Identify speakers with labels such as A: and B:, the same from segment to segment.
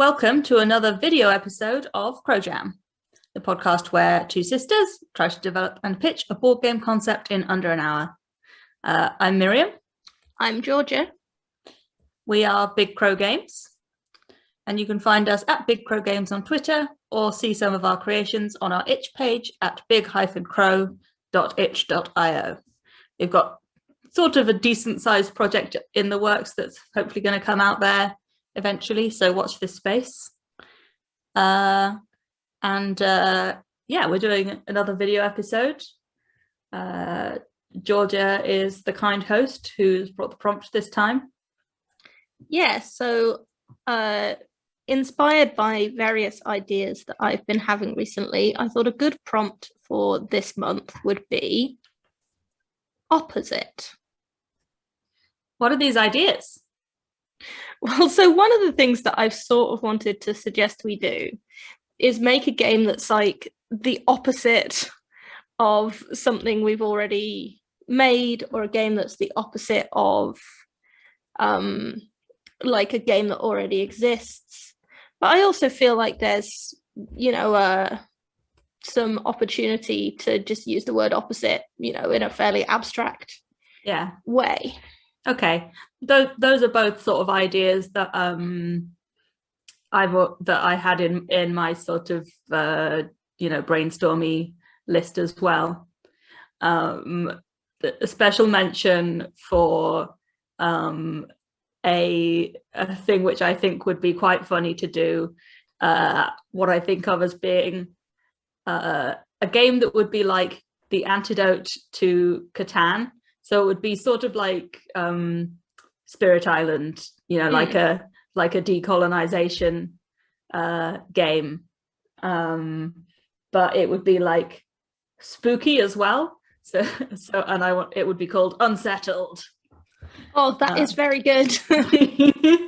A: Welcome to another video episode of Crow Jam, the podcast where two sisters try to develop and pitch a board game concept in under an hour. I'm Miriam.
B: I'm Georgia.
A: We are Big Crow Games, and you can find us at Big Crow Games on Twitter or see some of our creations on our itch page at big-crow.itch.io. We've got sort of a decent-sized project in the works that's hopefully going to come out there eventually, so watch this space. We're doing another video episode. Georgia is the kind host who's brought the prompt this time.
B: So inspired by various ideas that I've been having recently, I thought a good prompt for this month would be opposite.
A: What are these ideas?
B: Well, so one of the things that I've sort of wanted to suggest we do is make a game that's like the opposite of something we've already made, or a game that's the opposite of like a game that already exists. But I also feel like there's, some opportunity to just use the word opposite, in a fairly abstract way.
A: Okay, those are both sort of ideas that I had in my sort of brainstormy list as well. A special mention for a thing which I think would be quite funny to do. What I think of as being a game that would be like the antidote to Catan. So it would be sort of like Spirit Island, like a decolonization game, but it would be like spooky as well. So it would be called Unsettled.
B: Oh, that is very good.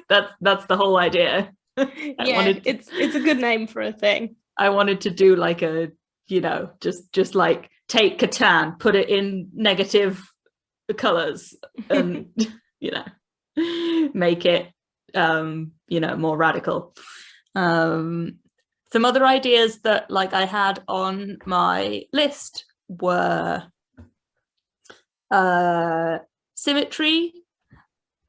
A: That's the whole idea.
B: It's a good name for a thing.
A: I wanted to do like a just like take Catan, put it in negative colors, and make it more radical. Some other ideas that like I had on my list were symmetry.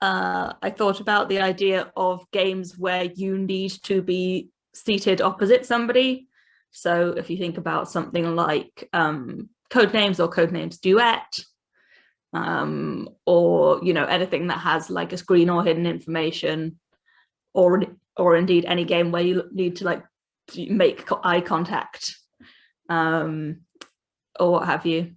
A: I thought about the idea of games where you need to be seated opposite somebody. So if you think about something like Codenames or Codenames Duet, or anything that has like a screen or hidden information, or indeed any game where you need to like make eye contact, or what have you.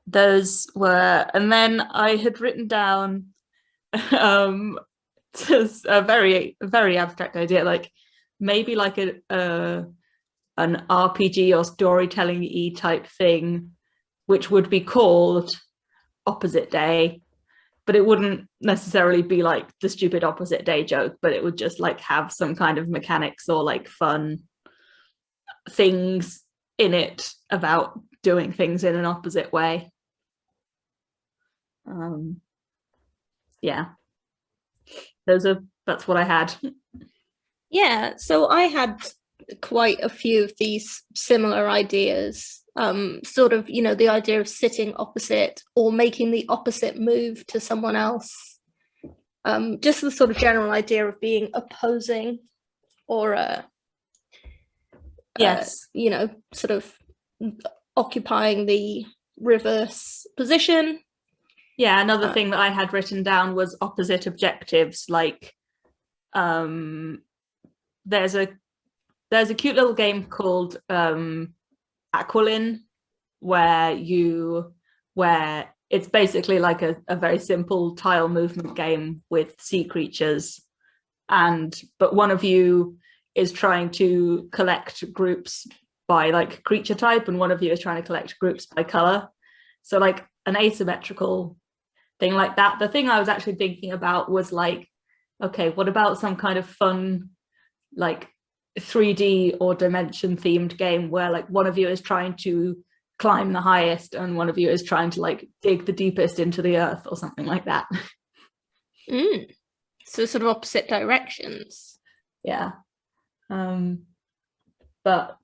A: Those were, and then I had written down just a very, very abstract idea, like maybe like an RPG or storytelling-y type thing, which would be called Opposite Day, but it wouldn't necessarily be like the stupid opposite day joke, but it would just like have some kind of mechanics or like fun things in it about doing things in an opposite way. That's what I had.
B: So I had quite a few of these similar ideas, sort of the idea of sitting opposite or making the opposite move to someone else, just the sort of general idea of being opposing, or sort of occupying the reverse position.
A: Another thing that I had written down was opposite objectives, like there's a cute little game called Aqualin, where it's basically like a very simple tile movement game with sea creatures, but one of you is trying to collect groups by like creature type, and one of you is trying to collect groups by color. So like an asymmetrical thing like that. The thing I was actually thinking about was like, okay, what about some kind of fun like 3D or dimension themed game where like one of you is trying to climb the highest and one of you is trying to like dig the deepest into the earth or something like that.
B: So sort of opposite directions.
A: Yeah. But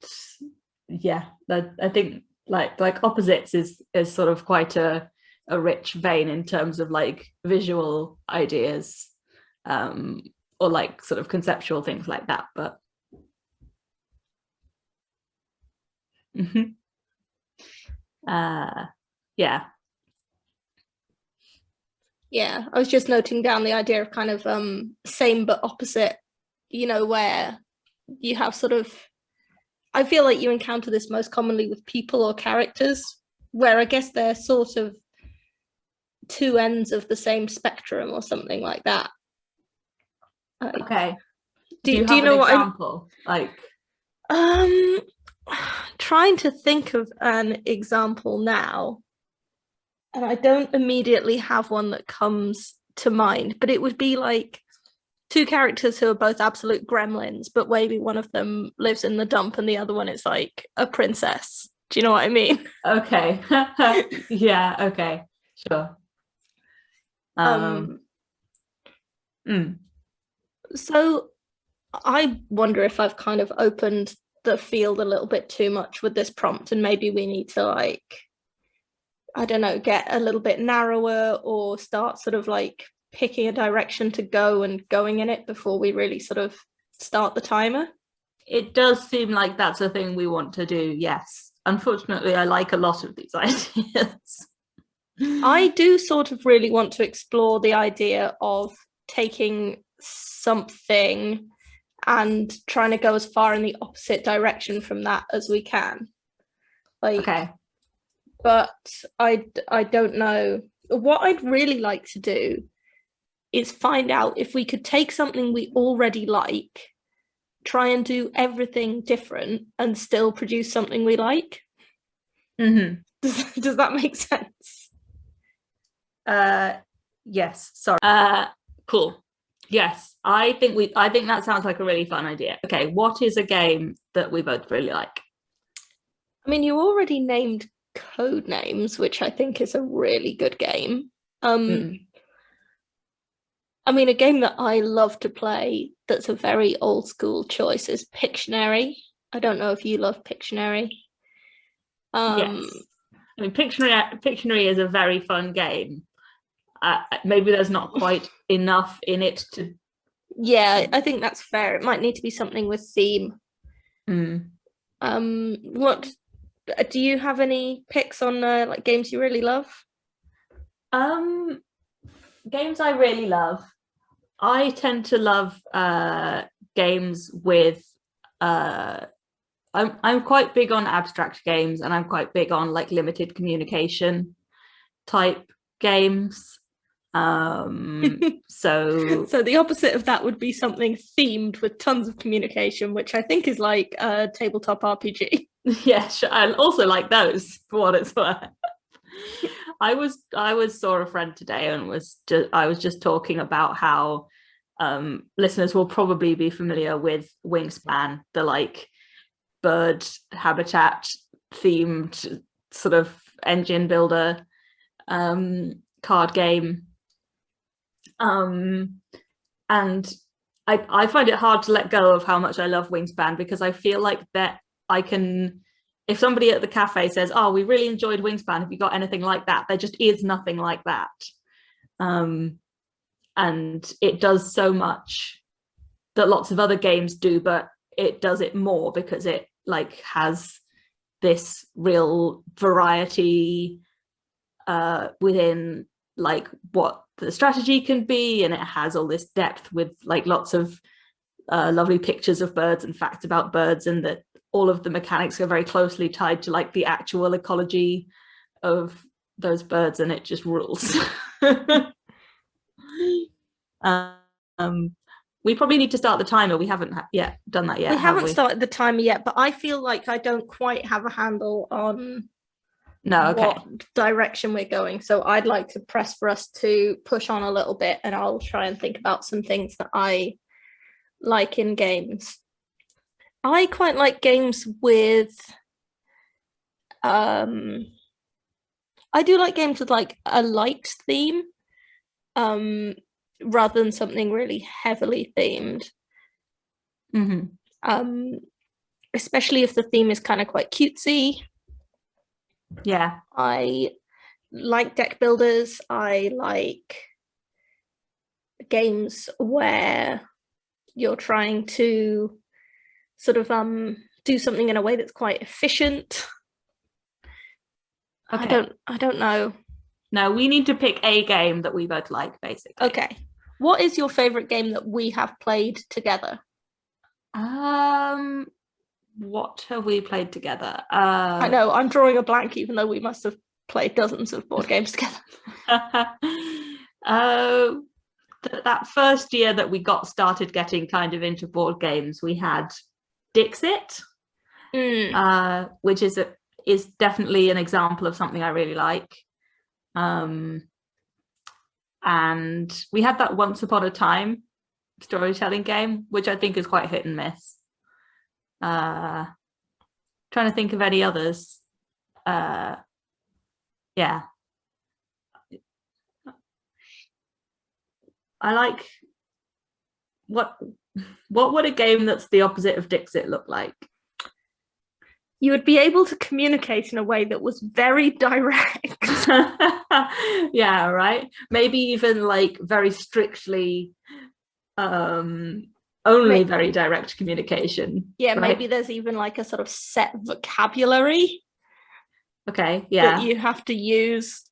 A: yeah, I think like opposites is sort of quite a rich vein in terms of like visual ideas, or like sort of conceptual things like that. But yeah.
B: Yeah, I was just noting down the idea of kind of same but opposite, where you have sort of, I feel like you encounter this most commonly with people or characters, where I guess they're sort of two ends of the same spectrum or something like that.
A: Okay.
B: Do
A: you
B: you
A: have
B: know
A: an
B: what
A: example?
B: trying to think of an example now, and I don't immediately have one that comes to mind, but it would be like two characters who are both absolute gremlins, but maybe one of them lives in the dump and the other one is like a princess. Do you know what I mean?
A: Okay. Yeah, okay. Sure.
B: So I wonder if I've kind of opened the field a little bit too much with this prompt, and maybe we need to like, I don't know, get a little bit narrower or start sort of like picking a direction to go and going in it before we really sort of start the timer.
A: It does seem like that's a thing we want to do, yes. Unfortunately, I like a lot of these ideas.
B: I do sort of really want to explore the idea of taking something and trying to go as far in the opposite direction from that as we can. Like,
A: okay.
B: But I don't know. What I'd really like to do is find out if we could take something we already like, try and do everything different, and still produce something we like.
A: Mm-hmm.
B: Does that make sense?
A: Yes. Sorry. Cool. Yes, I think that sounds like a really fun idea. Okay, what is a game that we both really like?
B: I mean, you already named Code Names, which I think is a really good game. I mean, a game that I love to play that's a very old school choice is Pictionary. I don't know if you love Pictionary.
A: Yes. I mean, Pictionary is a very fun game. Maybe there's not quite enough in it to.
B: Yeah, I think that's fair. It might need to be something with theme.
A: Mm.
B: What do you have any picks on like games you really love?
A: Games I really love. I tend to love games with. I'm quite big on abstract games, and I'm quite big on like limited communication type games. So
B: the opposite of that would be something themed with tons of communication, which I think is like a tabletop RPG.
A: Yeah, sure. I also like those for what it's worth. I saw a friend today and I was just talking about how listeners will probably be familiar with Wingspan, the like bird habitat themed sort of engine builder card game. And I find it hard to let go of how much I love Wingspan, because I feel like that I can, if somebody at the cafe says, oh, we really enjoyed Wingspan, have you got anything like that? There just is nothing like that. And it does so much that lots of other games do, but it does it more because it like has this real variety within like what the strategy can be, and it has all this depth with like lots of lovely pictures of birds and facts about birds, and that all of the mechanics are very closely tied to like the actual ecology of those birds, and it just rules. We probably need to start the timer. We haven't yet done that yet.
B: We haven't started the timer yet, but I feel like I don't quite have a handle on what direction we're going. So I'd like to press for us to push on a little bit, and I'll try and think about some things that I like in games. I quite like games with I do like games with like a light theme. rather than something really heavily themed. Especially if the theme is kind of quite cutesy.
A: Yeah.
B: I like deck builders. I like games where you're trying to sort of do something in a way that's quite efficient.
A: Okay.
B: I don't know.
A: No, we need to pick a game that we both like, basically.
B: Okay. What is your favorite game that we have played together?
A: What have we played together?
B: I know, I'm drawing a blank, even though we must have played dozens of board games together.
A: That first year that we got started getting kind of into board games, we had Dixit, which is definitely an example of something I really like. And we had that Once Upon a Time storytelling game, which I think is quite hit and miss. Trying to think of any others. Yeah. I like what would a game that's the opposite of Dixit look like?
B: You would be able to communicate in a way that was very direct.
A: Yeah, right. Maybe even like very strictly only very direct communication.
B: Yeah,
A: right?
B: maybe there's even like a sort of set vocabulary.
A: Okay, yeah.
B: That you have to use.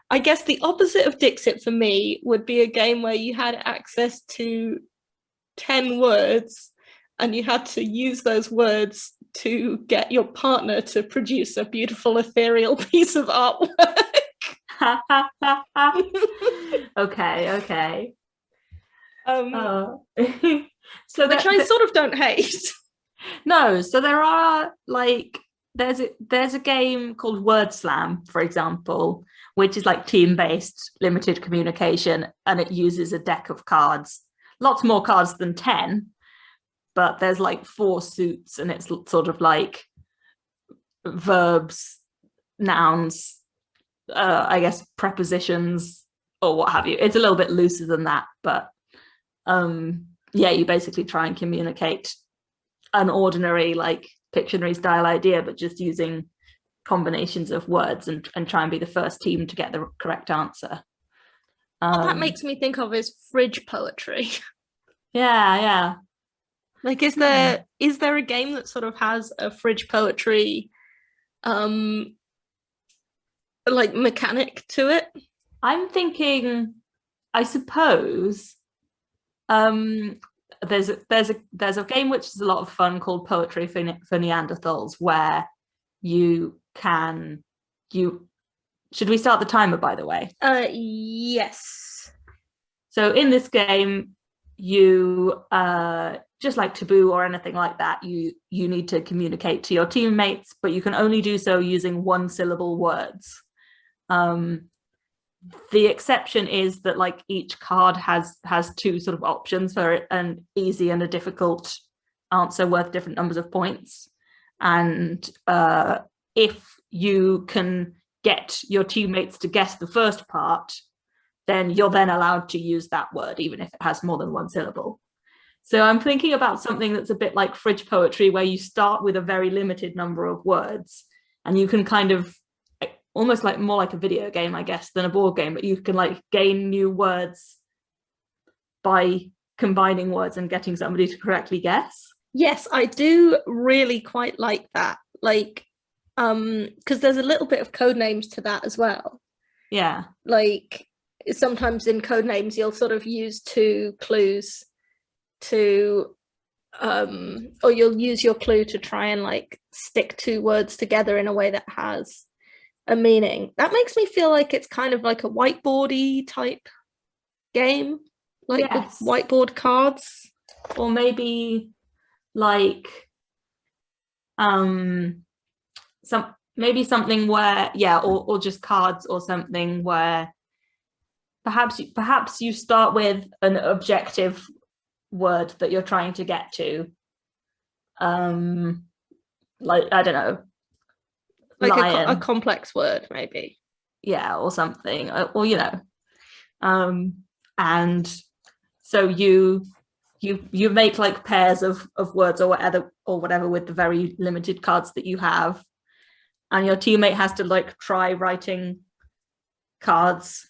B: I guess the opposite of Dixit for me would be a game where you had access to 10 words and you had to use those words to get your partner to produce a beautiful ethereal piece of artwork.
A: Okay.
B: So which I sort of don't hate.
A: No, so there are like there's a game called Word Slam, for example, which is like team-based limited communication, and it uses a deck of cards, lots more cards than 10, but there's like 4 suits, and it's sort of like verbs, nouns, I guess prepositions or what have you. It's a little bit looser than that, but yeah, you basically try and communicate an ordinary like Pictionary style idea, but just using combinations of words and try and be the first team to get the correct answer.
B: What that makes me think of is fridge poetry.
A: Yeah.
B: Like, is there a game that sort of has a fridge poetry like mechanic to it?
A: I'm thinking, I suppose, there's a game which is a lot of fun called Poetry for Neanderthals, where should we start the timer, by the way?
B: Yes.
A: So in this game, you just like Taboo or anything like that, you need to communicate to your teammates, but you can only do so using 1-syllable words. The exception is that like each card has 2 sort of options for an easy and a difficult answer worth different numbers of points. And if you can get your teammates to guess the first part, then you're then allowed to use that word, even if it has more than 1 syllable. So I'm thinking about something that's a bit like fridge poetry, where you start with a very limited number of words, and you can kind of almost like more like a video game, I guess, than a board game, but you can like gain new words by combining words and getting somebody to correctly guess.
B: Yes, I do really quite like that. Like, because there's a little bit of code names to that as well.
A: Yeah.
B: Like sometimes in code names you'll sort of use 2 clues to or you'll use your clue to try and like stick 2 words together in a way that has a meaning. That makes me feel like it's kind of like a whiteboardy type game, like yes, with whiteboard cards,
A: or maybe like something where or just cards, or something where perhaps you start with an objective word that you're trying to get to, like I don't know,
B: like a complex word maybe,
A: or something, or and So you make like pairs of words or whatever with the very limited cards that you have, and your teammate has to like try writing cards,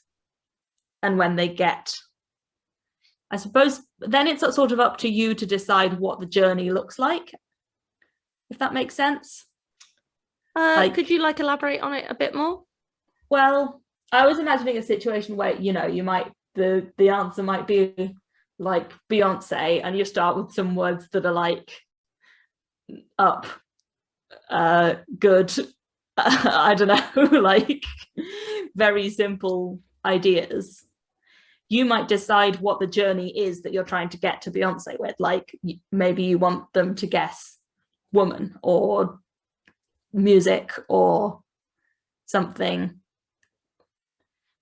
A: and when they get, I suppose then it's sort of up to you to decide what the journey looks like, if that makes sense.
B: Could you like elaborate on it a bit more?
A: Well, I was imagining a situation where, you know, you might, the answer might be like Beyonce, and you start with some words that are like up, good, I don't know, like very simple ideas. You might decide what the journey is that you're trying to get to Beyonce with. Like maybe you want them to guess woman or music or something.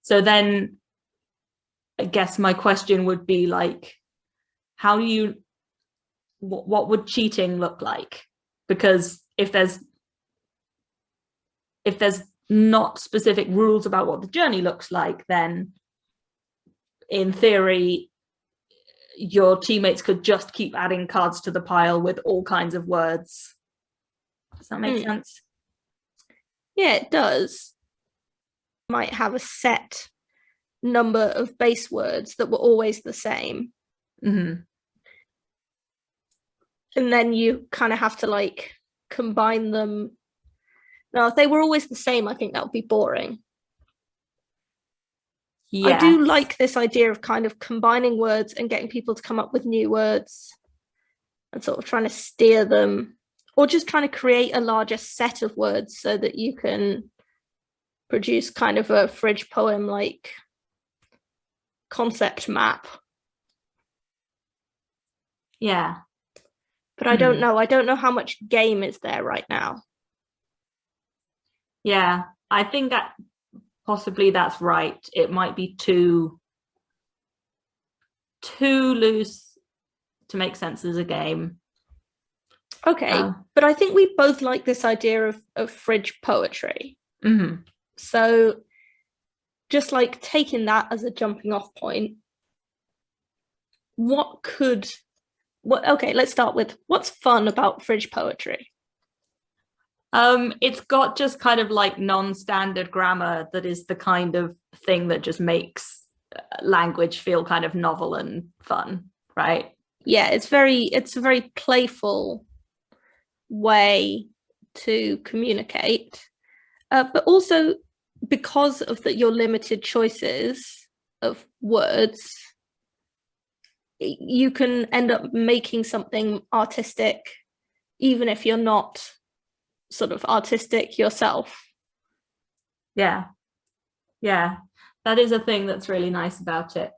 A: So then I guess my question would be like, how do you, what would cheating look like? Because if there's not specific rules about what the journey looks like, then in theory, your teammates could just keep adding cards to the pile with all kinds of words. Does that make sense?
B: Yeah, it does. Might have a set number of base words that were always the same.
A: Mm-hmm.
B: And then you kind of have to like combine them. Now, if they were always the same, I think that would be boring. Yes. I do like this idea of kind of combining words and getting people to come up with new words and sort of trying to steer them, or just trying to create a larger set of words so that you can produce kind of a fridge poem like concept map.
A: Yeah.
B: But I don't know. I don't know how much game is there right now.
A: Yeah, I think that possibly that's right. It might be too loose to make sense as a game.
B: Okay, but I think we both like this idea of fridge poetry.
A: Mm-hmm.
B: So just like taking that as a jumping off point, okay, let's start with what's fun about fridge poetry?
A: It's got just kind of like non-standard grammar that is the kind of thing that just makes language feel kind of novel and fun, right?
B: Yeah, it's a very playful way to communicate, but also because of your limited choices of words, you can end up making something artistic, even if you're not sort of artistic yourself.
A: Yeah, that is a thing that's really nice about it.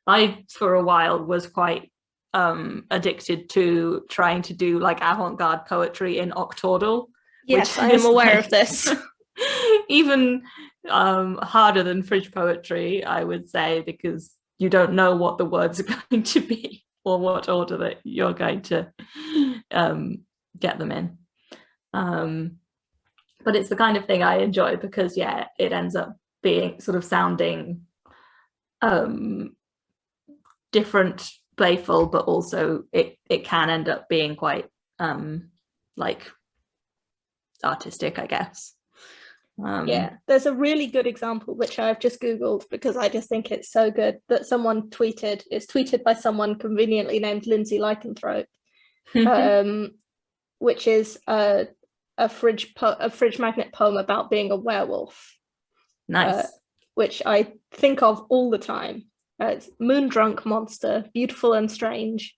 A: I, for a while, was quite addicted to trying to do like avant-garde poetry in octordal.
B: Yes, I am aware
A: like,
B: of this.
A: Even harder than fridge poetry, I would say, because you don't know what the words are going to be or what order that you're going to get them in. But it's the kind of thing I enjoy because, yeah, it ends up being sort of sounding different, playful, but also it can end up being quite like artistic, I guess.
B: Yeah, there's a really good example which I've just googled because I just think it's so good that someone tweeted. It's tweeted by someone conveniently named Lindsay Lycanthrope, which is a fridge magnet poem about being a werewolf.
A: Nice.
B: Which I think of all the time. It's moon drunk monster, beautiful and strange.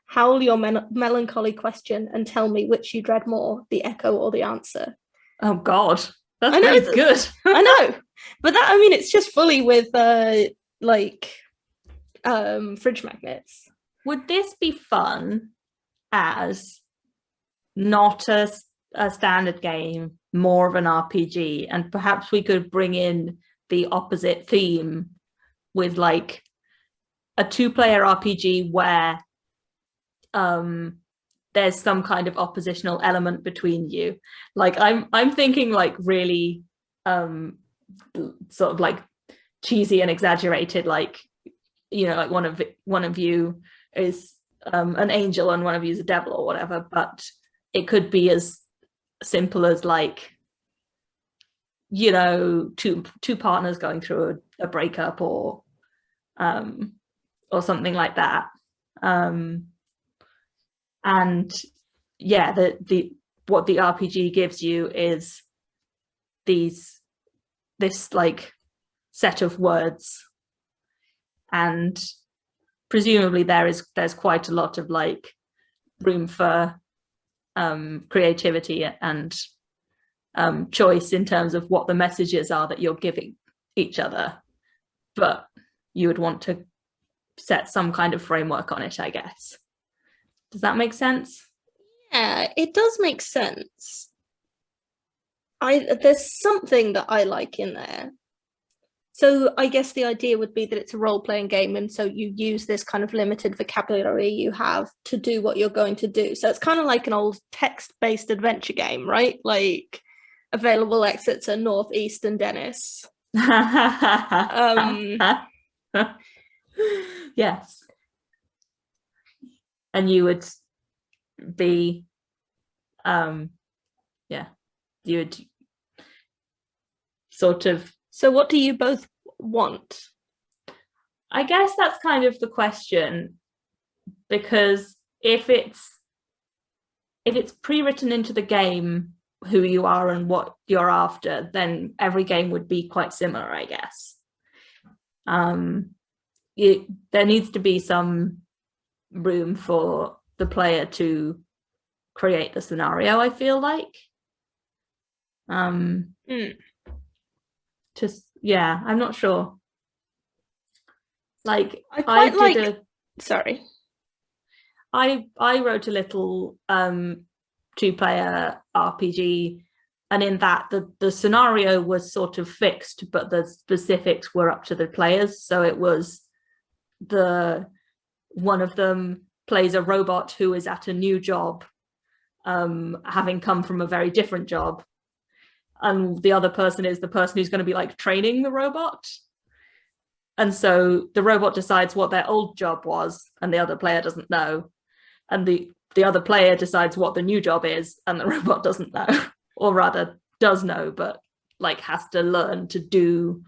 B: Howl your melancholy question and tell me which you dread more, the echo or the answer.
A: Oh God, that's very good.
B: I know, but that, I mean, it's just fully with fridge magnets.
A: Would this be fun as not a standard game, more of an RPG, and perhaps we could bring in the opposite theme with like a 2-player RPG where there's some kind of oppositional element between you. Like I'm thinking like really sort of like cheesy and exaggerated, like you know, like one of you is an angel and one of you is a devil or whatever, but it could be as simple as like, you know, two partners going through a breakup or something like that. And yeah, the what the RPG gives you is this like set of words, and presumably there's quite a lot of like room for creativity and choice in terms of what the messages are that you're giving each other, but you would want to set some kind of framework on it, I guess. Does that make sense?
B: Yeah, it does make sense. There's something that I like in there. So I guess the idea would be that it's a role-playing game, and so you use this kind of limited vocabulary you have to do what you're going to do. So it's kind of like an old text-based adventure game, right? Like available exits are North, East, and Dennis.
A: Yes. And you would be you would sort of.
B: So what do you both want?
A: I guess that's kind of the question, because if it's pre-written into the game who you are and what you're after, then every game would be quite similar, I guess. There needs to be some room for the player to create the scenario, I feel like. Just, yeah, I'm not sure. Like, I wrote a little 2-player RPG, and in that the scenario was sort of fixed, but the specifics were up to the players. So it was one of them plays a robot who is at a new job, having come from a very different job, and the other person is the person who's going to be like training the robot. And so the robot decides what their old job was, and the other player doesn't know. And the other player decides what the new job is, and the robot doesn't know, or rather does know, but like has to learn to do.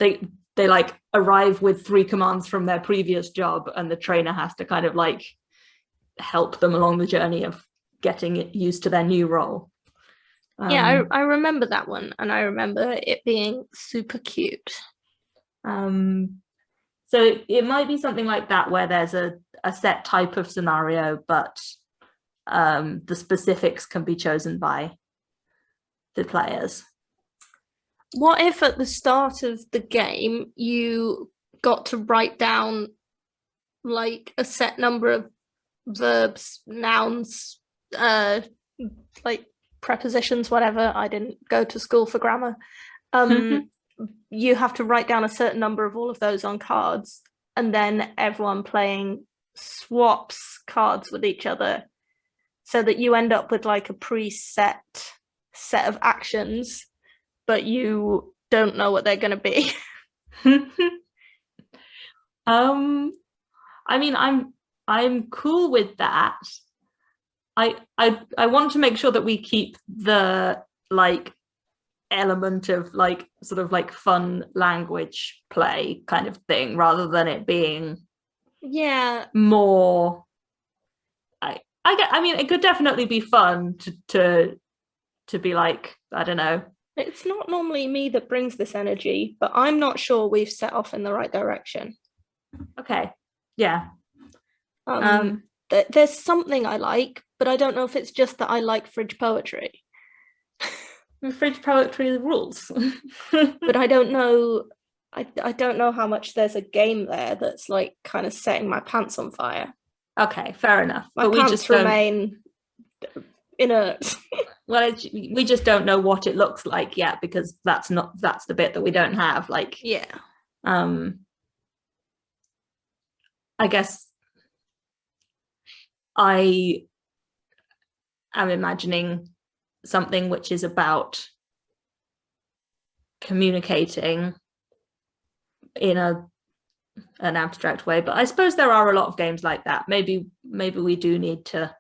A: They like arrive with 3 commands from their previous job, and the trainer has to kind of like help them along the journey of getting used to their new role.
B: Yeah, I remember that one, and I remember it being super cute.
A: So it might be something like that, where there's a set type of scenario, but the specifics can be chosen by the players.
B: What if at the start of the game you got to write down like a set number of verbs, nouns, like prepositions, whatever? I didn't go to school for grammar. You have to write down a certain number of all of those on cards, and then everyone playing swaps cards with each other, so that you end up with like a preset set of actions, but you don't know what they're going to be.
A: I mean, I'm cool with that. I want to make sure that we keep the like element of like sort of like fun language play kind of thing, rather than it being more. I mean, it could definitely be fun to be like, I don't know.
B: It's not normally me that brings this energy, but I'm not sure we've set off in the right direction.
A: Okay. Yeah.
B: There's something I like, but I don't know if it's just that I like fridge poetry.
A: Fridge poetry rules.
B: But I don't know. I don't know how much there's a game there that's like kind of setting my pants on fire.
A: Okay, fair enough.
B: My
A: but
B: pants we just remain inert.
A: Well, we just don't know what it looks like yet, because that's the bit that we don't have. Like,
B: yeah.
A: I guess I am imagining something which is about communicating in a an abstract way. But I suppose there are a lot of games like that. Maybe we do need to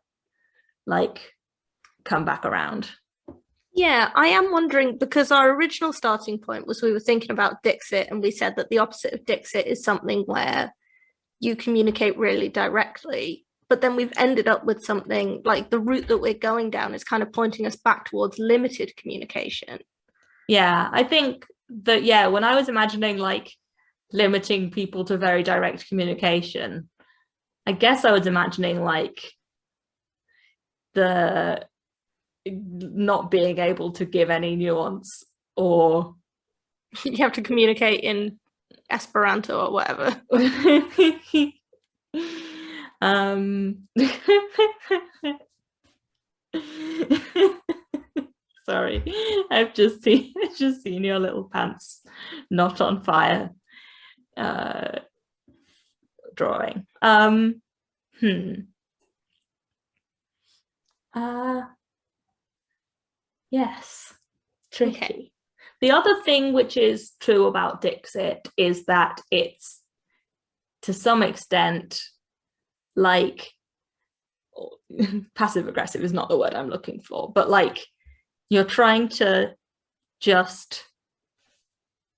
A: like come back around.
B: Yeah, I am wondering, because our original starting point was we were thinking about Dixit, and we said that the opposite of Dixit is something where you communicate really directly. But then we've ended up with something like the route that we're going down is kind of pointing us back towards limited communication.
A: Yeah, I think that, yeah, when I was imagining like limiting people to very direct communication, I guess I was imagining like the not being able to give any nuance, or
B: you have to communicate in Esperanto or whatever.
A: Sorry, I've just seen your little pants not on fire drawing. Yes, tricky. Okay. The other thing which is true about Dixit is that it's, to some extent, like, passive aggressive is not the word I'm looking for, but like you're trying to just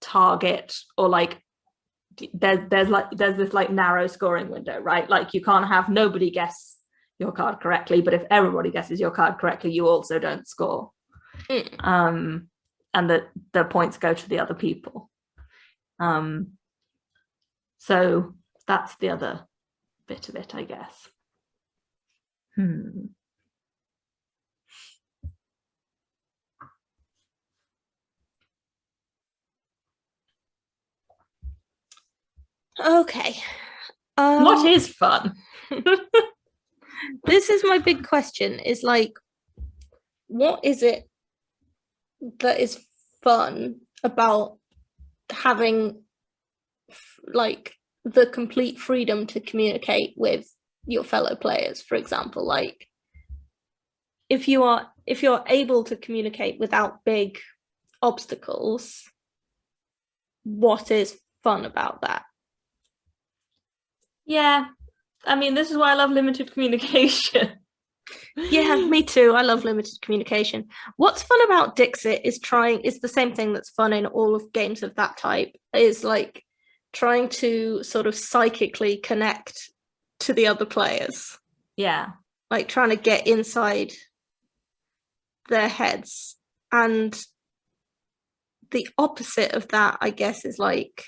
A: target, or like there's this like narrow scoring window, right? Like you can't have nobody guess your card correctly, but if everybody guesses your card correctly, you also don't score. And that the points go to the other people. So that's the other bit of it, I guess.
B: Okay.
A: What is fun?
B: This is my big question, is like, what is it that is fun about having like the complete freedom to communicate with your fellow players? For example, like if you're able to communicate without big obstacles, what is fun about that?
A: Yeah, I mean, this is why I love limited communication.
B: Yeah, me too. I love limited communication. What's fun about Dixit is the same thing that's fun in all of games of that type, is like trying to sort of psychically connect to the other players.
A: Yeah.
B: Like trying to get inside their heads. And the opposite of that, I guess, is like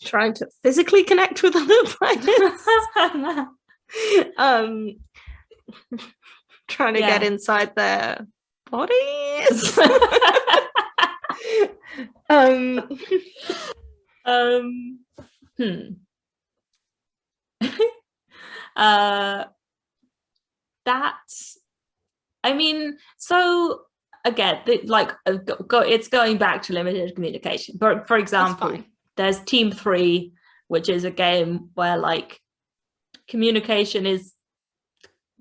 B: trying to physically connect with other players. Trying to get inside their bodies.
A: That's, I mean, so again, like it's going back to limited communication. But for example, there's Team 3, which is a game where like communication is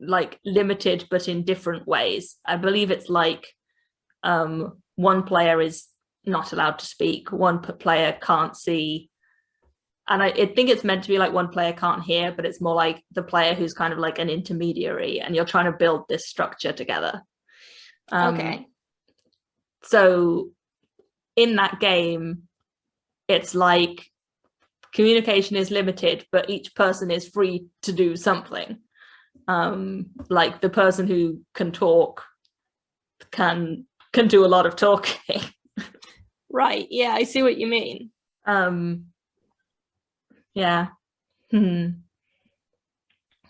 A: like limited but in different ways. I believe it's like one player is not allowed to speak, one player can't see, and I think it's meant to be like one player can't hear, but it's more like the player who's kind of like an intermediary, and you're trying to build this structure together.
B: Okay.
A: So in that game, it's like communication is limited, but each person is free to do something. Like the person who can talk can do a lot of talking.
B: Right. Yeah, I see what you mean.
A: Yeah.
B: No,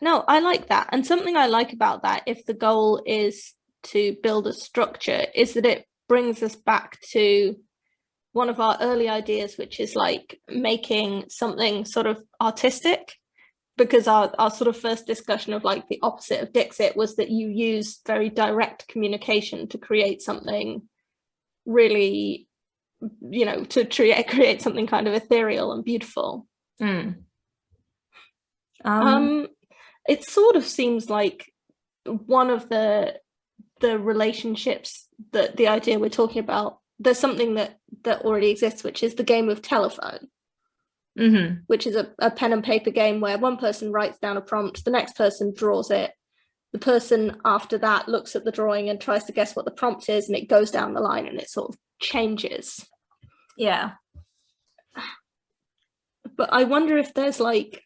B: I like that. And something I like about that, if the goal is to build a structure, is that it brings us back to one of our early ideas, which is like making something sort of artistic. Because our sort of first discussion of like the opposite of Dixit was that you use very direct communication to create something really, you know, to create something kind of ethereal and beautiful. It sort of seems like one of the relationships, that the idea we're talking about, there's something that already exists, which is the game of telephone. which is a pen and paper game where one person writes down a prompt, the next person draws it. The person after that looks at the drawing and tries to guess what the prompt is, and it goes down the line and it sort of changes.
A: Yeah.
B: But I wonder if there's like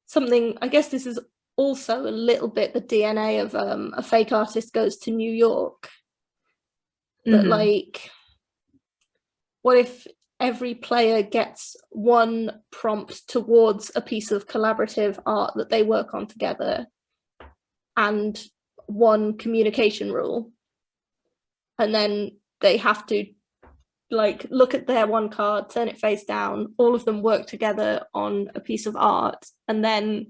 B: something, I guess this is also a little bit the DNA of A Fake Artist Goes to New York. But like, what if every player gets one prompt towards a piece of collaborative art that they work on together and one communication rule, and then they have to like look at their one card, turn it face down, all of them work together on a piece of art, and then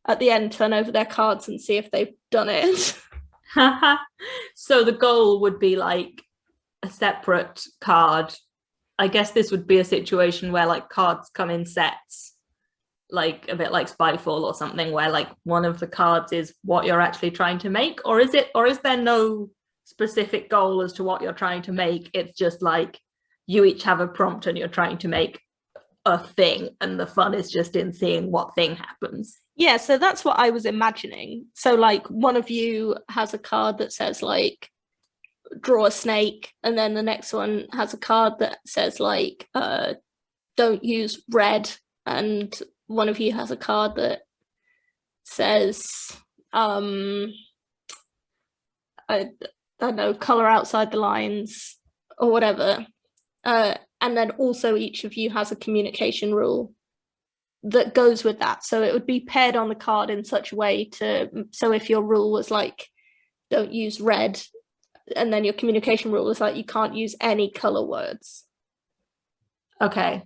B: at the end turn over their cards and see if they've done it.
A: So the goal would be like a separate card. I guess this would be a situation where like cards come in sets, like a bit like Spyfall or something, where like one of the cards is what you're actually trying to make, or is there no specific goal as to what you're trying to make? It's just like you each have a prompt and you're trying to make a thing, and the fun is just in seeing what thing happens.
B: Yeah, so that's what I was imagining. So like one of you has a card that says like draw a snake, and then the next one has a card that says like don't use red, and one of you has a card that says I don't know, color outside the lines or whatever, and then also each of you has a communication rule that goes with that. So it would be paired on the card in such a way to, so if your rule was like don't use red, and then your communication rule is like you can't use any color words.
A: Okay,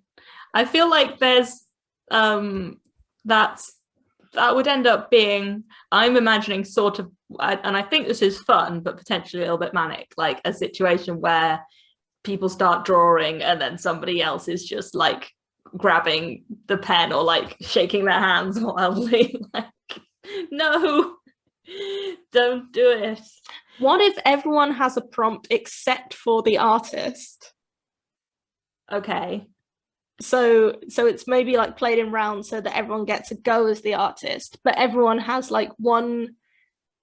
A: I feel like there's that would end up being, I'm imagining sort of, and I think this is fun but potentially a little bit manic, like a situation where people start drawing and then somebody else is just like grabbing the pen or like shaking their hands wildly like, no, don't do it.
B: What if everyone has a prompt except for the artist?
A: Okay,
B: so it's maybe like played in rounds so that everyone gets a go as the artist, but everyone has like one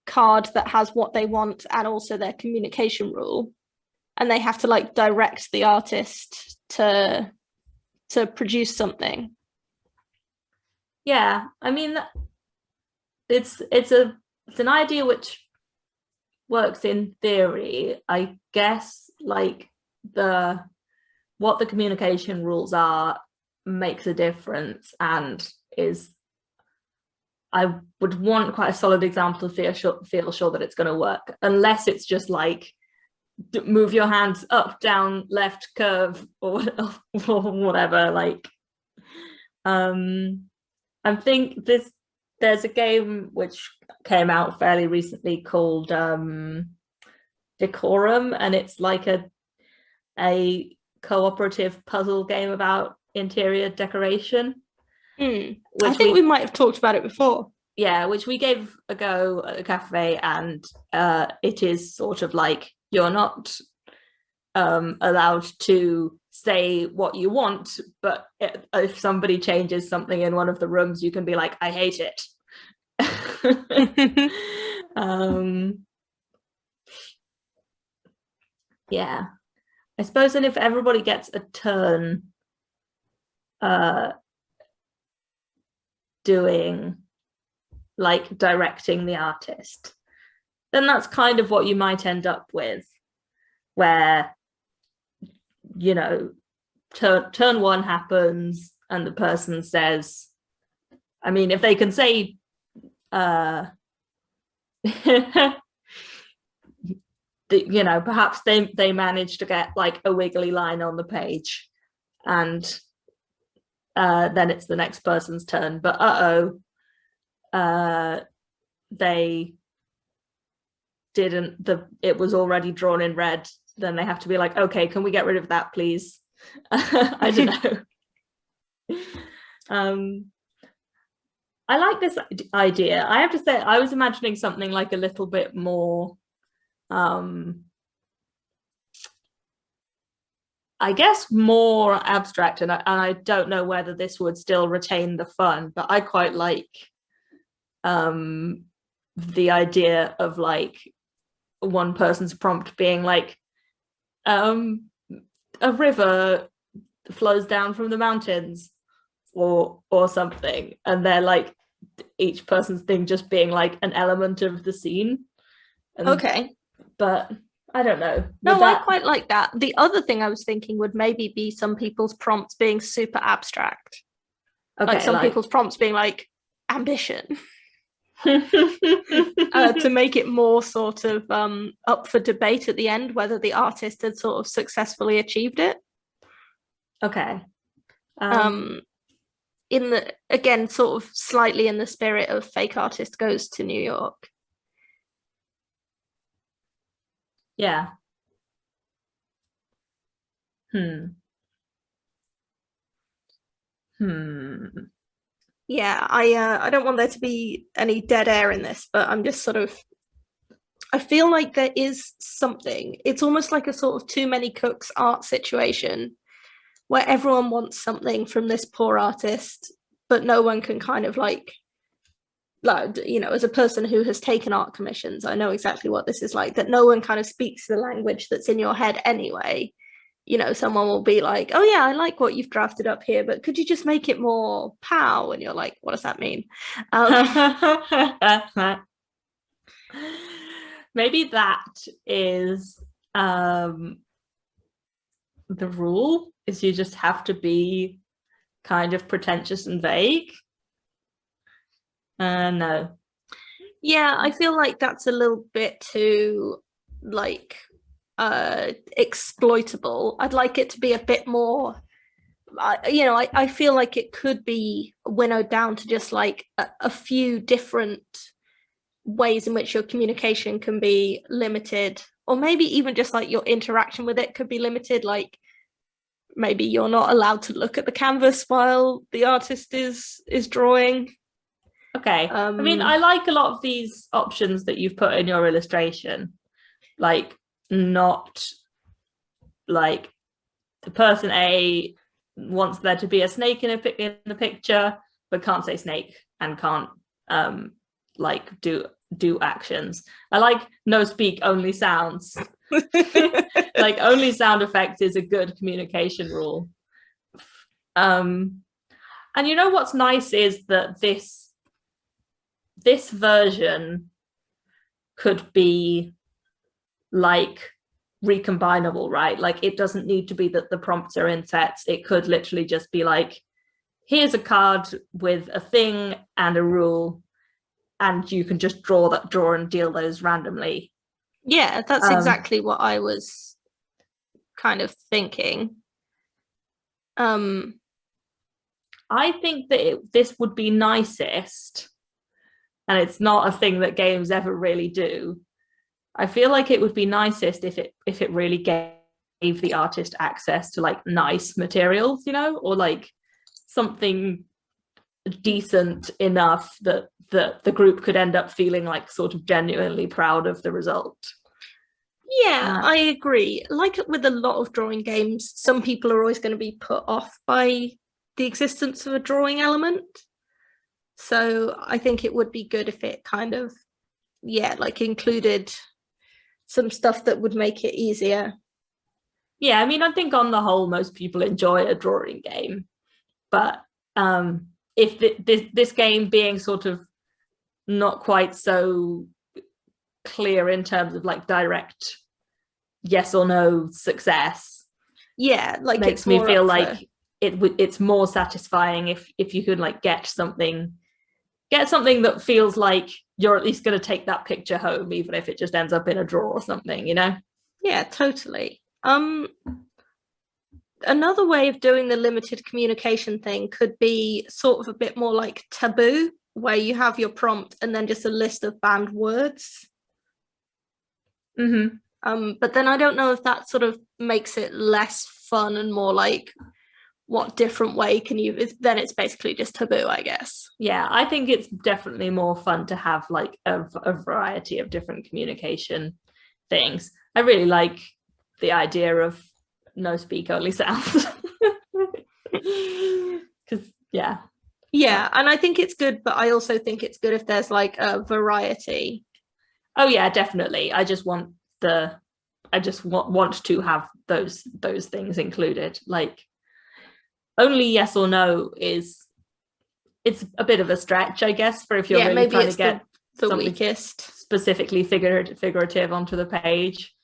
B: card that has what they want and also their communication rule, and they have to like direct the artist to produce something.
A: Yeah, I mean, it's an idea which works in theory. I guess like what the communication rules are makes a difference, and is, I would want quite a solid example to feel sure that it's going to work, unless it's just like move your hands up, down, left, curve, or whatever. Like I think there's a game which came out fairly recently called Decorum, and it's like a cooperative puzzle game about interior decoration.
B: I think we might have talked about it before.
A: Yeah, which we gave a go at a cafe, and it is sort of like you're not allowed to say what you want, but if somebody changes something in one of the rooms, you can be like, I hate it. Yeah, I suppose. And if everybody gets a turn doing like directing the artist, then that's kind of what you might end up with, where, you know, turn one happens and the person says, I mean, if they can say you know, perhaps they manage to get like a wiggly line on the page, and then it's the next person's turn, but they didn't, it was already drawn in red, then they have to be like, okay, can we get rid of that, please? I don't know. I like this idea. I have to say, I was imagining something like a little bit more I guess more abstract, and I don't know whether this would still retain the fun, but I quite like the idea of like one person's prompt being like a river flows down from the mountains or something, and they're like each person's thing just being like an element of the scene. And,
B: okay.
A: but I don't know.
B: No, I quite like that. The other thing I was thinking would maybe be some people's prompts being super abstract.
A: Okay,
B: like some people's prompts being like ambition. To make it more sort of up for debate at the end whether the artist had sort of successfully achieved it.
A: Okay.
B: In the, again, sort of slightly in the spirit of Fake Artist Goes to New York.
A: Yeah.
B: Yeah, I don't want there to be any dead air in this, but I'm just sort of, I feel like there is something. It's almost like a sort of too many cooks art situation where everyone wants something from this poor artist, but no one can kind of like, you know, as a person who has taken art commissions, I know exactly what this is like, that no one kind of speaks the language that's in your head anyway. You know, someone will be like, oh yeah, I like what you've drafted up here, but could you just make it more pow? And you're like, what does that mean?
A: Maybe that is the rule, is you just have to be kind of pretentious and vague. No.
B: Yeah, I feel like that's a little bit too like exploitable. I'd like it to be a bit more, you know, I feel like it could be winnowed down to just like a few different ways in which your communication can be limited, or maybe even just like your interaction with it could be limited. Like maybe you're not allowed to look at the canvas while the artist is drawing.
A: Okay. I mean, I like a lot of these options that you've put in your illustration, like not like the person A wants there to be a snake in the picture, but can't say snake and can't like do actions. I like no speak, only sounds. Like only sound effects is a good communication rule. And you know what's nice is that this version could be like recombinable, right? Like it doesn't need to be that the prompts are in sets. It could literally just be like, here's a card with a thing and a rule, and you can just draw and deal those randomly.
B: Yeah, that's exactly what I was kind of thinking.
A: I think that this would be nicest, and it's not a thing that games ever really do. I feel like it would be nicest if it really gave the artist access to like nice materials, you know, or like something decent enough that the group could end up feeling like sort of genuinely proud of the result.
B: Yeah, I agree. Like with a lot of drawing games, some people are always going to be put off by the existence of a drawing element. So I think it would be good if it kind of, yeah, like included some stuff that would make it easier.
A: Yeah, I mean, I think on the whole, most people enjoy a drawing game, but if this game being sort of not quite so clear in terms of like direct yes or no success,
B: yeah, like
A: makes me feel like it's more satisfying if you could like get something that feels like you're at least going to take that picture home, even if it just ends up in a drawer or something, you know?
B: Yeah, totally. Another way of doing the limited communication thing could be sort of a bit more like Taboo, where you have your prompt and then just a list of banned words. But then I don't know if that sort of makes it less fun and more like, what different way can you, then it's basically just Taboo, I guess.
A: Yeah, I think it's definitely more fun to have like a variety of different communication things. I really like the idea of no speak, only sound. Because
B: yeah, and I think it's good, but I also think it's good if there's like a variety.
A: Oh yeah, definitely. I just want to have those things included. Like, only yes or no it's a bit of a stretch, I guess, for if you're really trying to get
B: the weakest,
A: specifically figurative onto the page.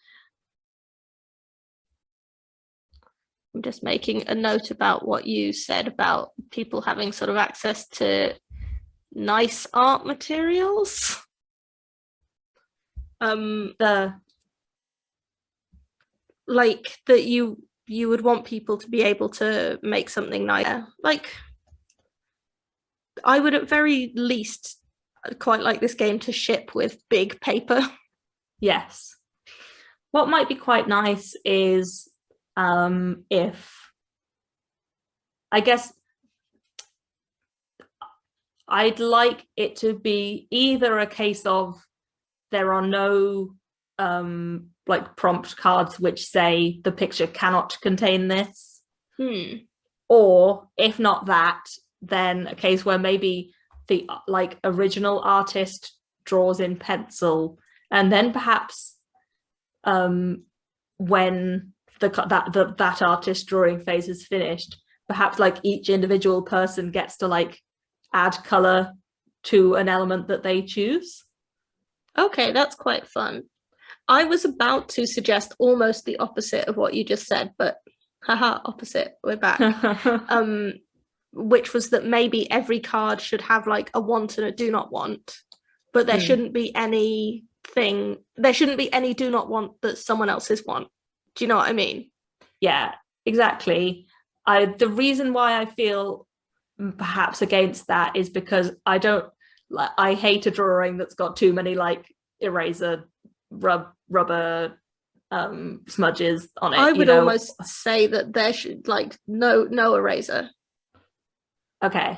B: I'm just making a note about what you said about people having sort of access to nice art materials. Like that you would want people to be able to make something nice. Like, I would at very least quite like this game to ship with big paper.
A: Yes. What might be quite nice is if, I guess, I'd like it to be either a case of there are no like prompt cards which say the picture cannot contain this, or if not that, then a case where maybe the like original artist draws in pencil, and then perhaps when that artist drawing phase is finished, perhaps like each individual person gets to like add color to an element that they choose.
B: Okay, that's quite fun. I was about to suggest almost the opposite of what you just said, but haha, opposite, we're back. Which was that maybe every card should have like a want and a do not want, but there shouldn't be any do not want that someone else's want. Do you know what I mean?
A: Yeah, exactly. The reason why I feel perhaps against that is because I hate a drawing that's got too many like eraser rubber smudges on it.
B: I would almost say that there should like no eraser.
A: Okay.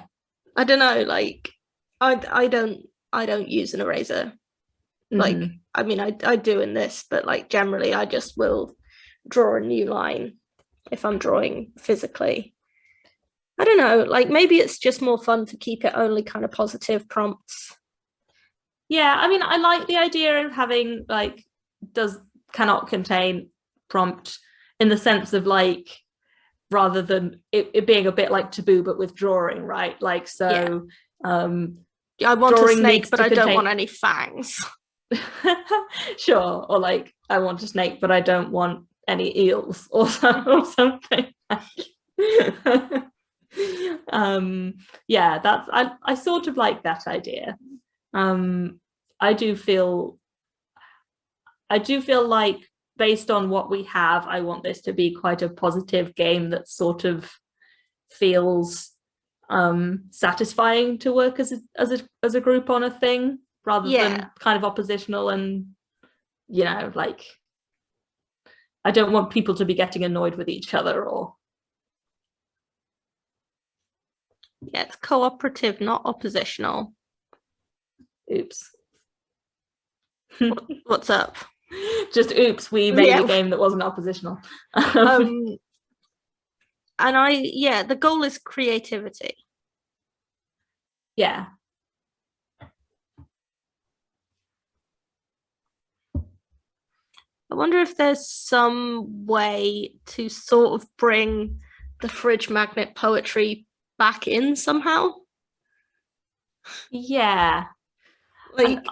B: I don't know, like I don't use an eraser. Like, I mean, I do in this, but like generally I just will draw a new line if I'm drawing physically. I don't know, like maybe it's just more fun to keep it only kind of positive prompts.
A: Yeah, I mean, I like the idea of having like cannot contain prompt, in the sense of like, rather than it being a bit like Taboo but with drawing, right? Like, so
B: I want a snake but I don't want any fangs.
A: Sure. Or like, I want a snake but I don't want any eels or something. Yeah, that's I sort of like that idea. I do feel like, based on what we have, I want this to be quite a positive game that sort of feels satisfying to work as a group on a thing, rather than kind of oppositional. And like, I don't want people to be getting annoyed with each other, or
B: it's cooperative, not oppositional.
A: Oops.
B: What's up?
A: Just oops, we made a game that wasn't oppositional.
B: And the goal is creativity.
A: Yeah.
B: I wonder if there's some way to sort of bring the fridge magnet poetry back in somehow.
A: Yeah.
B: Like,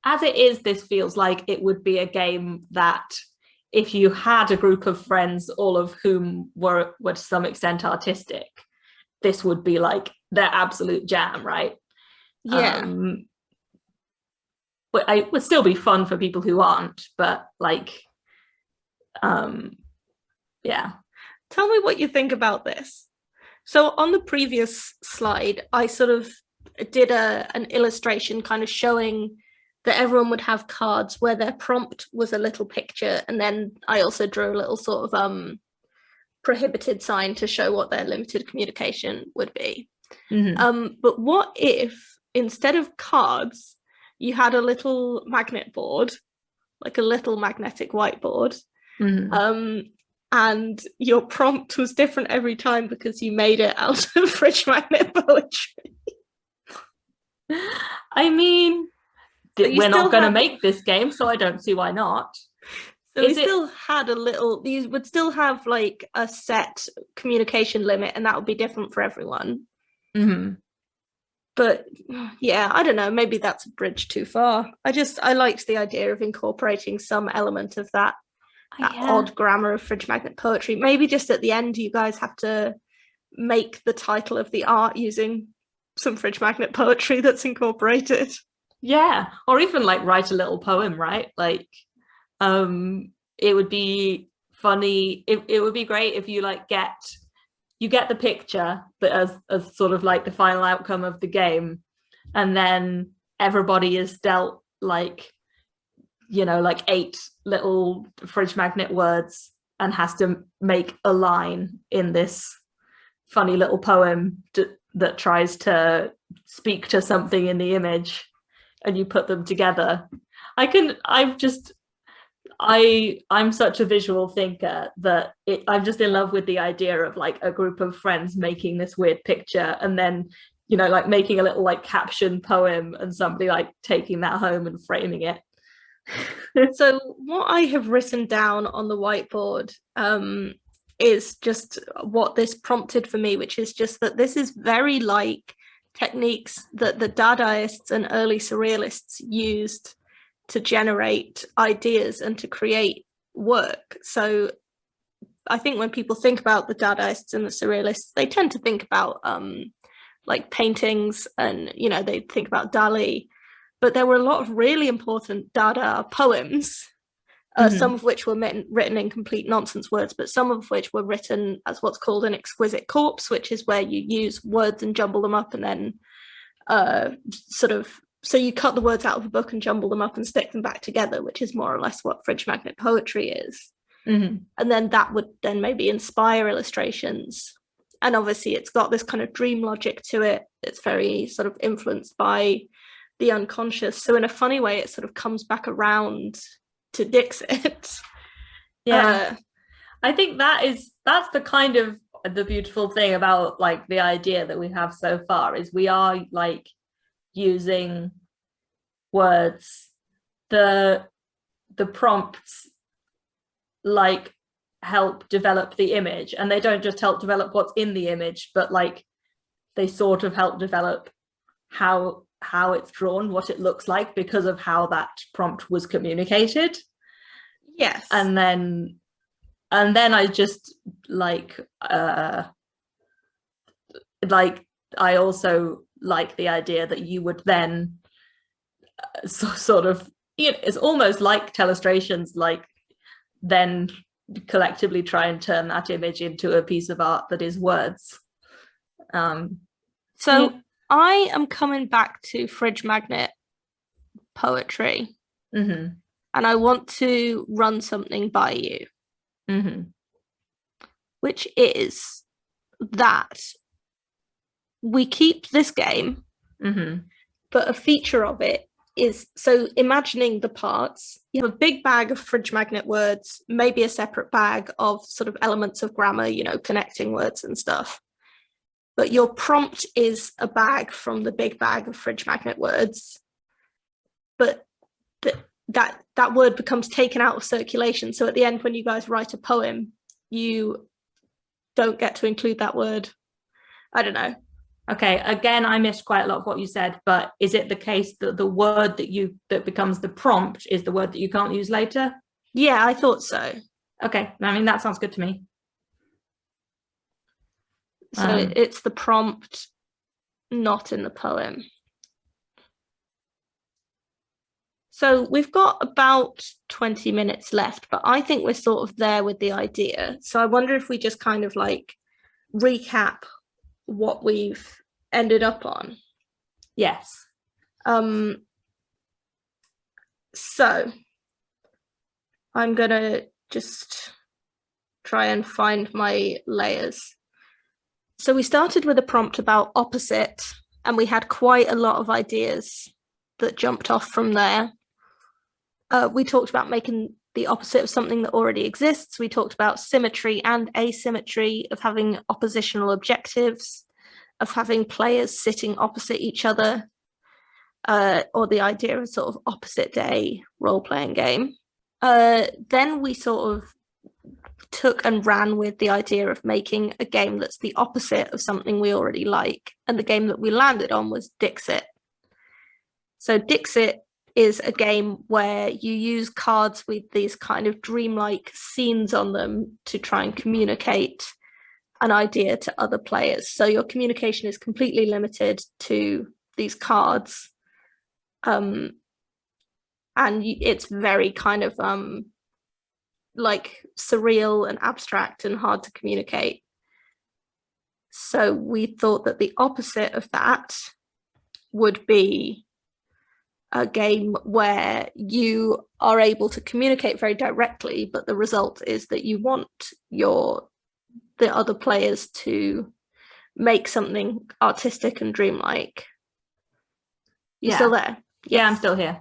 A: as it is, this feels like it would be a game that, if you had a group of friends, all of whom were to some extent artistic, this would be like their absolute jam, right?
B: Yeah.
A: But it would still be fun for people who aren't, but like, yeah.
B: Tell me what you think about this. So on the previous slide, I sort of did an illustration kind of showing that everyone would have cards where their prompt was a little picture, and then I also drew a little sort of prohibited sign to show what their limited communication would be. But what if, instead of cards, you had a little magnet board, like a little magnetic whiteboard, And your prompt was different every time because you made it out of fridge magnet poetry.
A: I mean, we're not going to make this game, so I don't see why not.
B: So we still had you would still have like a set communication limit, and that would be different for everyone. But yeah, I don't know, maybe that's a bridge too far. I liked the idea of incorporating some element of that odd grammar of fridge magnet poetry. Maybe just at the end you guys have to make the title of the art using some fridge magnet poetry that's incorporated.
A: Yeah, or even like write a little poem, right? Like it would be funny, it would be great if you like get the picture, but as sort of like the final outcome of the game, and then everybody is dealt like, you know, like 8 little fridge magnet words and has to make a line in this funny little poem that tries to speak to something in the image, and you put them together. I'm such a visual thinker that I'm just in love with the idea of like a group of friends making this weird picture, and then, you know, like making a little like caption poem and somebody like taking that home and framing it.
B: So what I have written down on the whiteboard is just what this prompted for me, which is just that this is very like techniques that the Dadaists and early surrealists used to generate ideas and to create work. So I think when people think about the Dadaists and the surrealists, they tend to think about like paintings, and, you know, they think about Dali. But there were a lot of really important Dada poems, some of which were written in complete nonsense words, but some of which were written as what's called an exquisite corpse, which is where you use words and jumble them up, and then so you cut the words out of a book and jumble them up and stick them back together, which is more or less what fridge magnet poetry is. And then that would then maybe inspire illustrations. And obviously it's got this kind of dream logic to it. It's very sort of influenced by the unconscious. So in a funny way, it sort of comes back around to Dixit.
A: Yeah. I think that's the kind of the beautiful thing about like the idea that we have so far, is we are like using words. The prompts like help develop the image, and they don't just help develop what's in the image, but like they sort of help develop how it's drawn, what it looks like, because of how that prompt was communicated.
B: Yes.
A: And then I just like I also like the idea that you would then sort of, you know, it's almost like telestrations, like then collectively try and turn that image into a piece of art that is words.
B: I am coming back to fridge magnet poetry, and I want to run something by you, which is that we keep this game, but a feature of it is, so imagining the parts, you have a big bag of fridge magnet words, maybe a separate bag of sort of elements of grammar, you know, connecting words and stuff. But your prompt is a bag from the big bag of fridge magnet words. But that word becomes taken out of circulation. So at the end, when you guys write a poem, you don't get to include that word. I don't know.
A: Okay, again, I missed quite a lot of what you said, but is it the case that the word that becomes the prompt is the word that you can't use later?
B: Yeah, I thought so.
A: Okay, I mean, that sounds good to me.
B: So it's the prompt, not in the poem. So we've got about 20 minutes left, but I think we're sort of there with the idea. So I wonder if we just kind of like recap what we've ended up on.
A: Yes.
B: So I'm gonna just try and find my layers. So we started with a prompt about opposite, and we had quite a lot of ideas that jumped off from there. We talked about making the opposite of something that already exists. We talked about symmetry and asymmetry, of having oppositional objectives, of having players sitting opposite each other, or the idea of sort of opposite day role-playing game. Then we sort of took and ran with the idea of making a game that's the opposite of something we already like. And the game that we landed on was Dixit. So Dixit is a game where you use cards with these kind of dreamlike scenes on them to try and communicate an idea to other players. So your communication is completely limited to these cards. And it's very kind of like surreal and abstract and hard to communicate. So we thought that the opposite of that would be a game where you are able to communicate very directly, but the result is that you want the other players to make something artistic and dreamlike. You still there?
A: Yeah, I'm still here.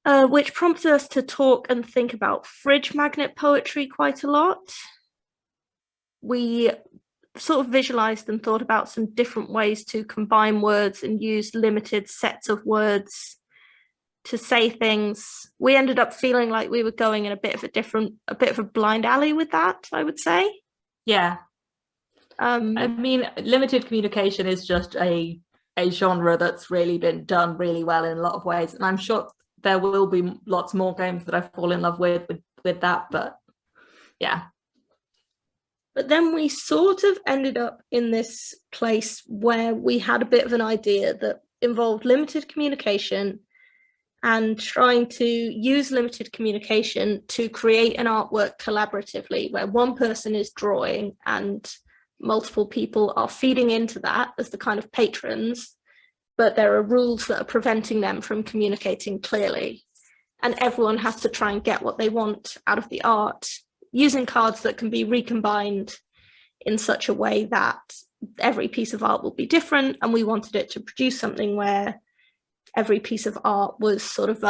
B: Which prompted us to talk and think about fridge magnet poetry quite a lot. We sort of visualized and thought about some different ways to combine words and use limited sets of words to say things. We ended up feeling like we were going in a bit of a blind alley with that, I would say.
A: Yeah. I mean, limited communication is just a genre that's really been done really well in a lot of ways, and I'm sure there will be lots more games that I fall in love with that, but yeah.
B: But then we sort of ended up in this place where we had a bit of an idea that involved limited communication and trying to use limited communication to create an artwork collaboratively, where one person is drawing and multiple people are feeding into that as the kind of patrons, but there are rules that are preventing them from communicating clearly. And everyone has to try and get what they want out of the art, using cards that can be recombined in such a way that every piece of art will be different. And we wanted it to produce something where every piece of art was sort of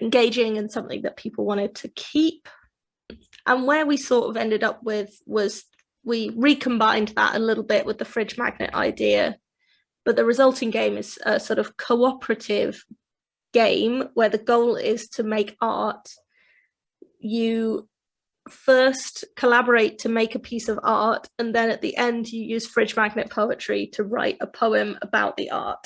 B: engaging and something that people wanted to keep. And where we sort of ended up with was we recombined that a little bit with the fridge magnet idea, but the resulting game is a sort of cooperative game where the goal is to make art. You first collaborate to make a piece of art, and then at the end you use fridge magnet poetry to write a poem about the art.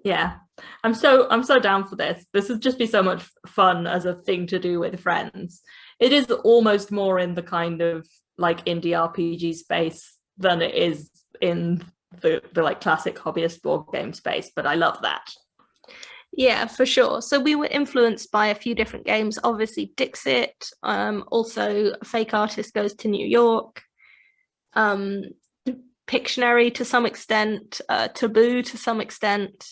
A: Yeah, I'm so down for this. This would just be so much fun as a thing to do with friends. It is almost more in the kind of like indie RPG space than it is in the like classic hobbyist board game space, but I love that.
B: Yeah, for sure. So we were influenced by a few different games, obviously Dixit, also Fake Artist Goes to New York, Pictionary to some extent, Taboo to some extent.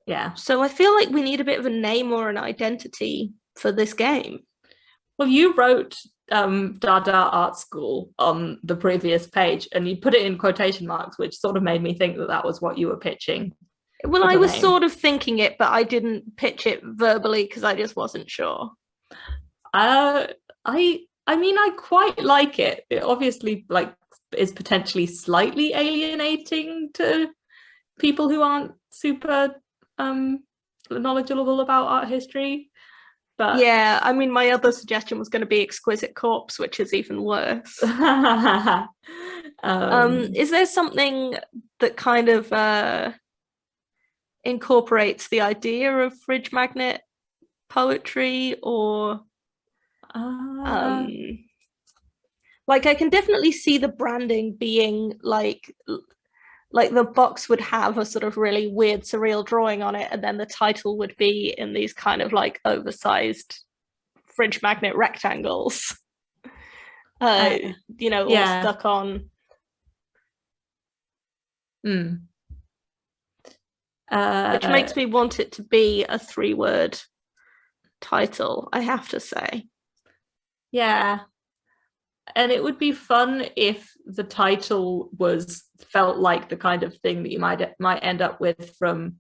A: Yeah.
B: So I feel like we need a bit of a name or an identity for this game.
A: Well, you wrote Dada Art School on the previous page, and you put it in quotation marks, which sort of made me think that was what you were pitching.
B: Well, I was sort of thinking it, but I didn't pitch it verbally because I just wasn't sure.
A: I mean, I quite like it. It obviously like is potentially slightly alienating to people who aren't super knowledgeable about art history. But
B: yeah, I mean, my other suggestion was going to be Exquisite Corpse, which is even worse. Is there something that kind of incorporates the idea of fridge magnet poetry, or like I can definitely see the branding being like the box would have a sort of really weird surreal drawing on it, and then the title would be in these kind of like oversized fridge magnet rectangles, you know, all stuck on. Which makes me want it to be a 3-word title, I have to say.
A: Yeah. And it would be fun if the title felt like the kind of thing that you might end up with from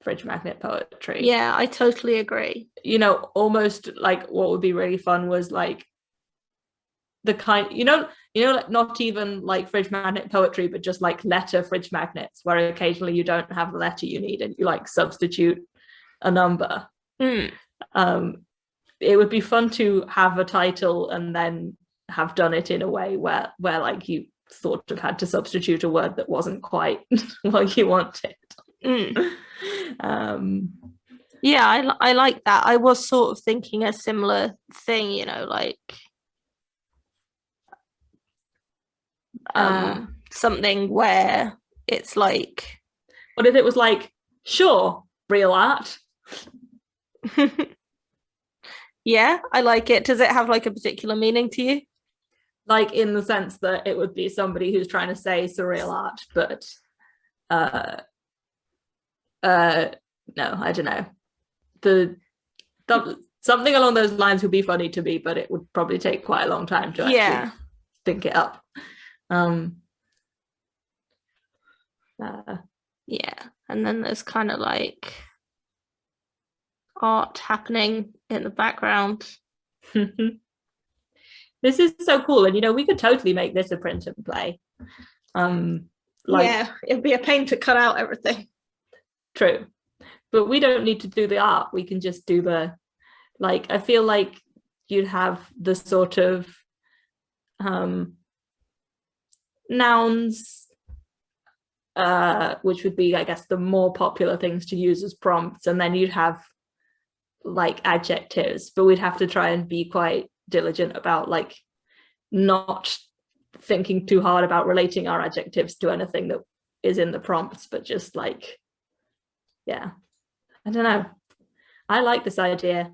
A: fridge magnet poetry.
B: Yeah, I totally agree.
A: You know, almost like what would be really fun was like the kind, like not even like fridge magnet poetry, but just like letter fridge magnets, where occasionally you don't have the letter you need and you like substitute a number. It would be fun to have a title and then have done it in a way where like you sort of had to substitute a word that wasn't quite what you wanted.
B: Yeah, I like that. I was sort of thinking a similar thing, you know, like something where it's like,
A: what if it was like, sure, real art?
B: Yeah, I like it. Does it have like a particular meaning to you?
A: Like in the sense that it would be somebody who's trying to say surreal art, but no, I don't know. Something along those lines would be funny to me, but it would probably take quite a long time to actually think it up.
B: Yeah, and then there's kind of like art happening in the background.
A: This is so cool, and we could totally make this a print and play.
B: Yeah, it'd be a pain to cut out everything.
A: True, but we don't need to do the art. We can just do the, like, I feel like you'd have the sort of nouns, which would be, I guess, the more popular things to use as prompts, and then you'd have like adjectives, but we'd have to try and be quite diligent about like not thinking too hard about relating our adjectives to anything that is in the prompts, but just like, yeah, I don't know. I like this idea.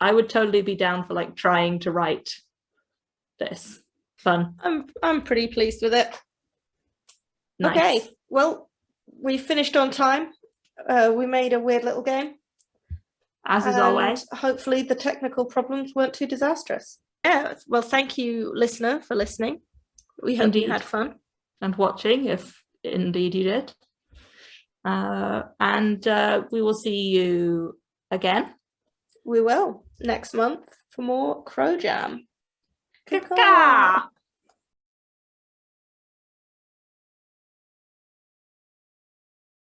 A: I would totally be down for like trying to write this. Fun.
B: I'm pretty pleased with it.
A: Nice.
B: Okay, well, we finished on time. We made a weird little game.
A: As is always.
B: Hopefully the technical problems weren't too disastrous. Yeah, well, thank you, listener, for listening. We hope you had fun.
A: And watching, if indeed you did. And we will see you again.
B: We will, next month for more Crow Jam.
A: Caw-caw.